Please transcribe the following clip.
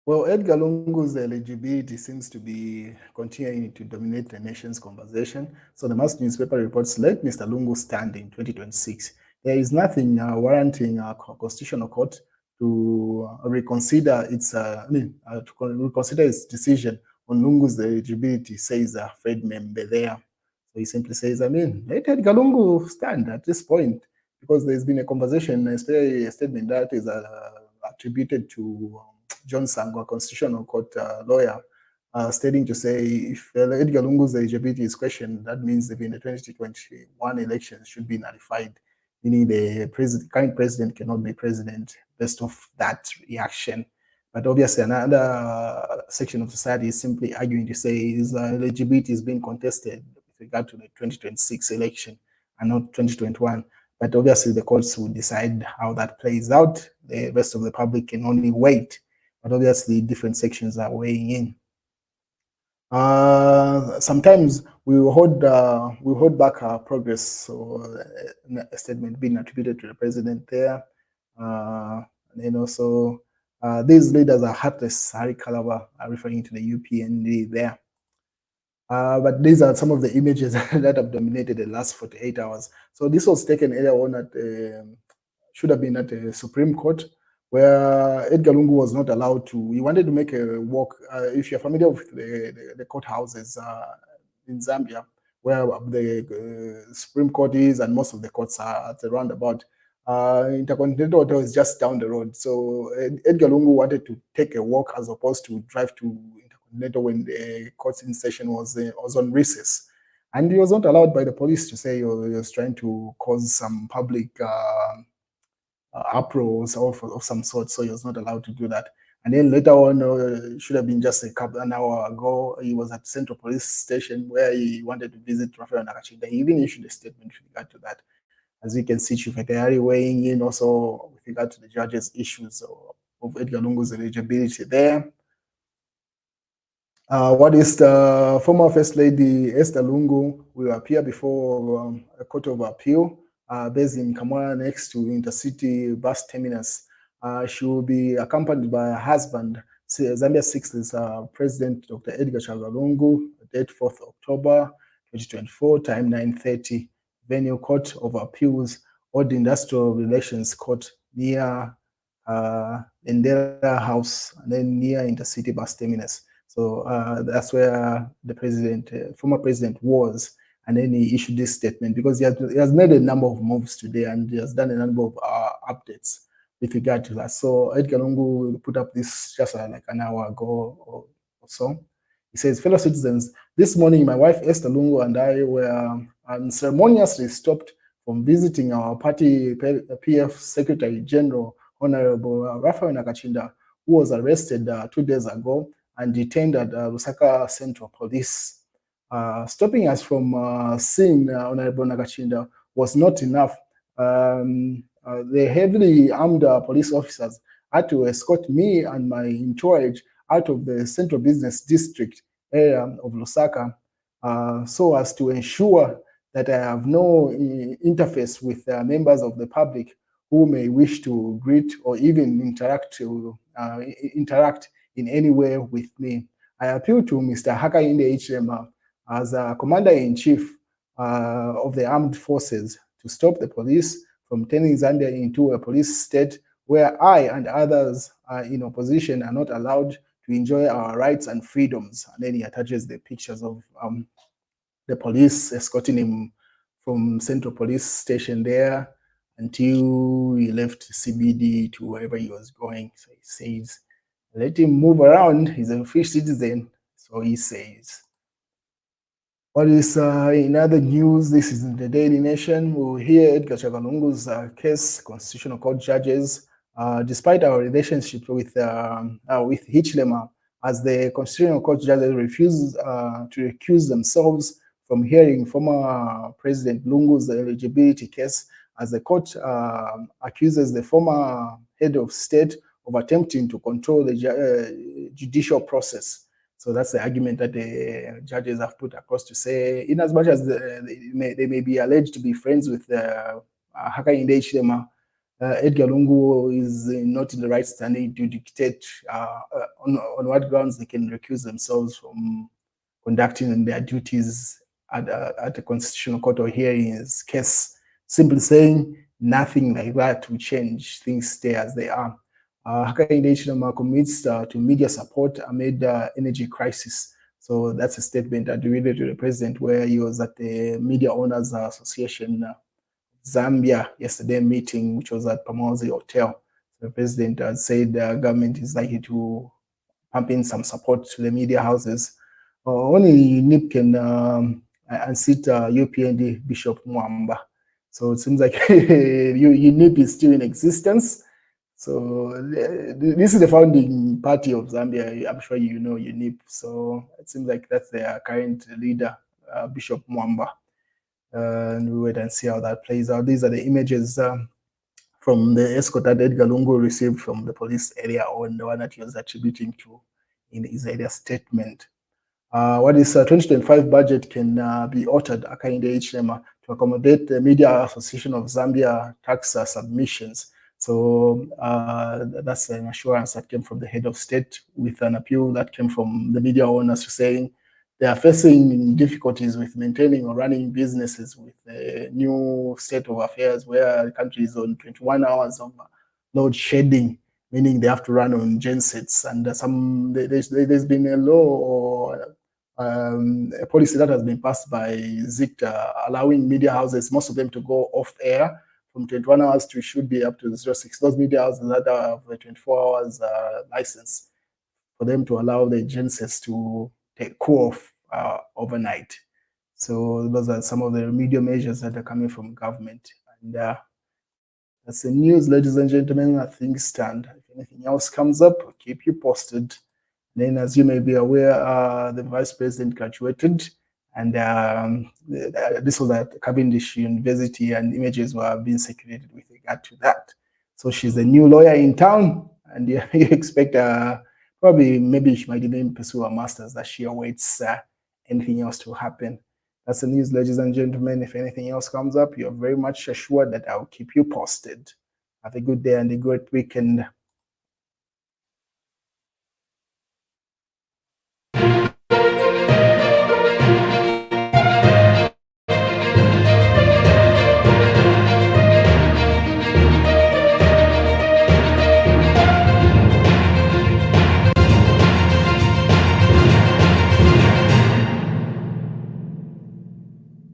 Well, Edgar Lungu's eligibility seems to be continuing to dominate the nation's conversation. So the mass newspaper reports, let Mr. Lungu stand in 2026. There is nothing warranting a constitutional court to reconsider reconsider its decision on Lungu's eligibility, says Fred Membe there. So he simply says, let Edgar Lungu stand at this point, because there's been a conversation, especially a statement that is attributed to John Chagwa, Constitutional Court lawyer, stating to say if Edgar Lungu's eligibility is questioned, that means even the 2021 elections should be nullified, meaning the current president cannot be president based off that reaction. But obviously, another section of society is simply arguing to say his eligibility is being contested with regard to the 2026 election and not 2021. But obviously, the courts will decide how that plays out. The rest of the public can only wait. But obviously, different sections are weighing in. Sometimes we hold back our progress. So a statement being attributed to the president there. And then also, these leaders are heartless, Harry Calabar, referring to the UPND there. But these are some of the images that have dominated the last 48 hours. So this was taken earlier on at, should have been at the Supreme Court, where Edgar Lungu was not allowed to. He wanted to make a walk. If you're familiar with the courthouses in Zambia, where the Supreme Court is and most of the courts are at the roundabout, Intercontinental Hotel is just down the road. So Edgar Lungu wanted to take a walk as opposed to drive to Intercontinental when the court in session was on recess. And he was not allowed by the police to say he was trying to cause some public uproars of some sort, so he was not allowed to do that. And then later on, should have been just an hour ago, he was at Central Police Station where he wanted to visit Rafael Nakachinda. He even issued a statement with regard to that. As you can see, Chief Edgar weighing in also with regard to the judge's issues of Edgar Lungu's eligibility there. What is the former First Lady Esther Lungu will appear before a court of appeal based in Kamwala next to Intercity bus terminus. She will be accompanied by her husband, Zambia 6th President Dr. Edgar Lungu, date 4th October 2024, time 9:30. Venue Court of Appeals, Old Industrial Relations Court near Ndera House, and then near Intercity bus terminus. So that's where the former president was, and then he issued this statement because he has made a number of moves today and he has done a number of updates with regard to that. So Edgar Lungu put up this just like an hour ago or so. He says, fellow citizens, this morning my wife Esther Lungu and I were unceremoniously stopped from visiting our party PF Secretary General, Honorable Rafael Nakachinda, who was arrested 2 days ago and detained at Lusaka Central Police. Stopping us from seeing Honorable Nakachinda was not enough. The heavily armed police officers had to escort me and my entourage out of the Central Business District area of Lusaka so as to ensure that I have no interface with members of the public who may wish to greet or even interact in any way with me. I appeal to Mr. Hakainde Hichilema as Commander-in-Chief of the Armed Forces to stop the police from turning Zambia into a police state where I and others in opposition are not allowed to enjoy our rights and freedoms. And then he attaches the pictures of the police escorting him from Central Police Station there until he left CBD to wherever he was going. So he says, let him move around. He's a free citizen, so he says. What is in other news? This is in the Daily Nation. We'll hear Edgar Lungu's case, Constitutional Court judges. Despite our relationship with Hichilema, as the Constitutional Court judges refuse to recuse themselves from hearing former President Lungu's eligibility case, as the court accuses the former head of state of attempting to control the judicial process. So that's the argument that the judges have put across to say, in as much as they may be alleged to be friends with Hakainde Hichilema, Edgar Lungu is not in the right standing to dictate on what grounds they can recuse themselves from conducting their duties at a constitutional court or hearing his case. Simply saying nothing like that will change. Things stay as they are. Hakainde Hichilema commits to media support amid energy crisis. So that's a statement attributed to the president where he was at the Media Owners Association Zambia yesterday meeting, which was at Pamozi Hotel. The president has said the government is likely to pump in some support to the media houses. Only UNIP can unseat UPND Bishop Mwamba. So it seems like UNIP is still in existence. So this is the founding party of Zambia. I'm sure you know UNIP. So it seems like that's their current leader, Bishop Mwamba. And we wait and see how that plays out. These are the images from the escort that Edgar Lungu received from the police area, or the one that he was attributing to in his earlier statement. What is 2025 budget can be altered, Hakainde Hichilema, to accommodate the Media Association of Zambia tax submissions. So that's an assurance that came from the head of state, with an appeal that came from the media owners saying they are facing difficulties with maintaining or running businesses with a new state of affairs where the country is on 21 hours of load shedding, meaning they have to run on gensets. And there's been a law or a policy that has been passed by ZICTA allowing media houses, most of them, to go off air from 21 hours to should be up to 06. Those media houses that have a 24 hours license, for them to allow the gensets to take cool off overnight. So those are some of the remedial measures that are coming from government. And that's the news, ladies and gentlemen. I think stand. If anything else comes up, I'll keep you posted. Then, as you may be aware, the vice president graduated, and this was at Cavendish University, and images were being circulated with regard to that. So she's a new lawyer in town, and you expect probably maybe she might even pursue a master's as she awaits anything else to happen. That's the news, ladies and gentlemen. If anything else comes up, you're very much assured that I'll keep you posted. Have a good day and a great weekend.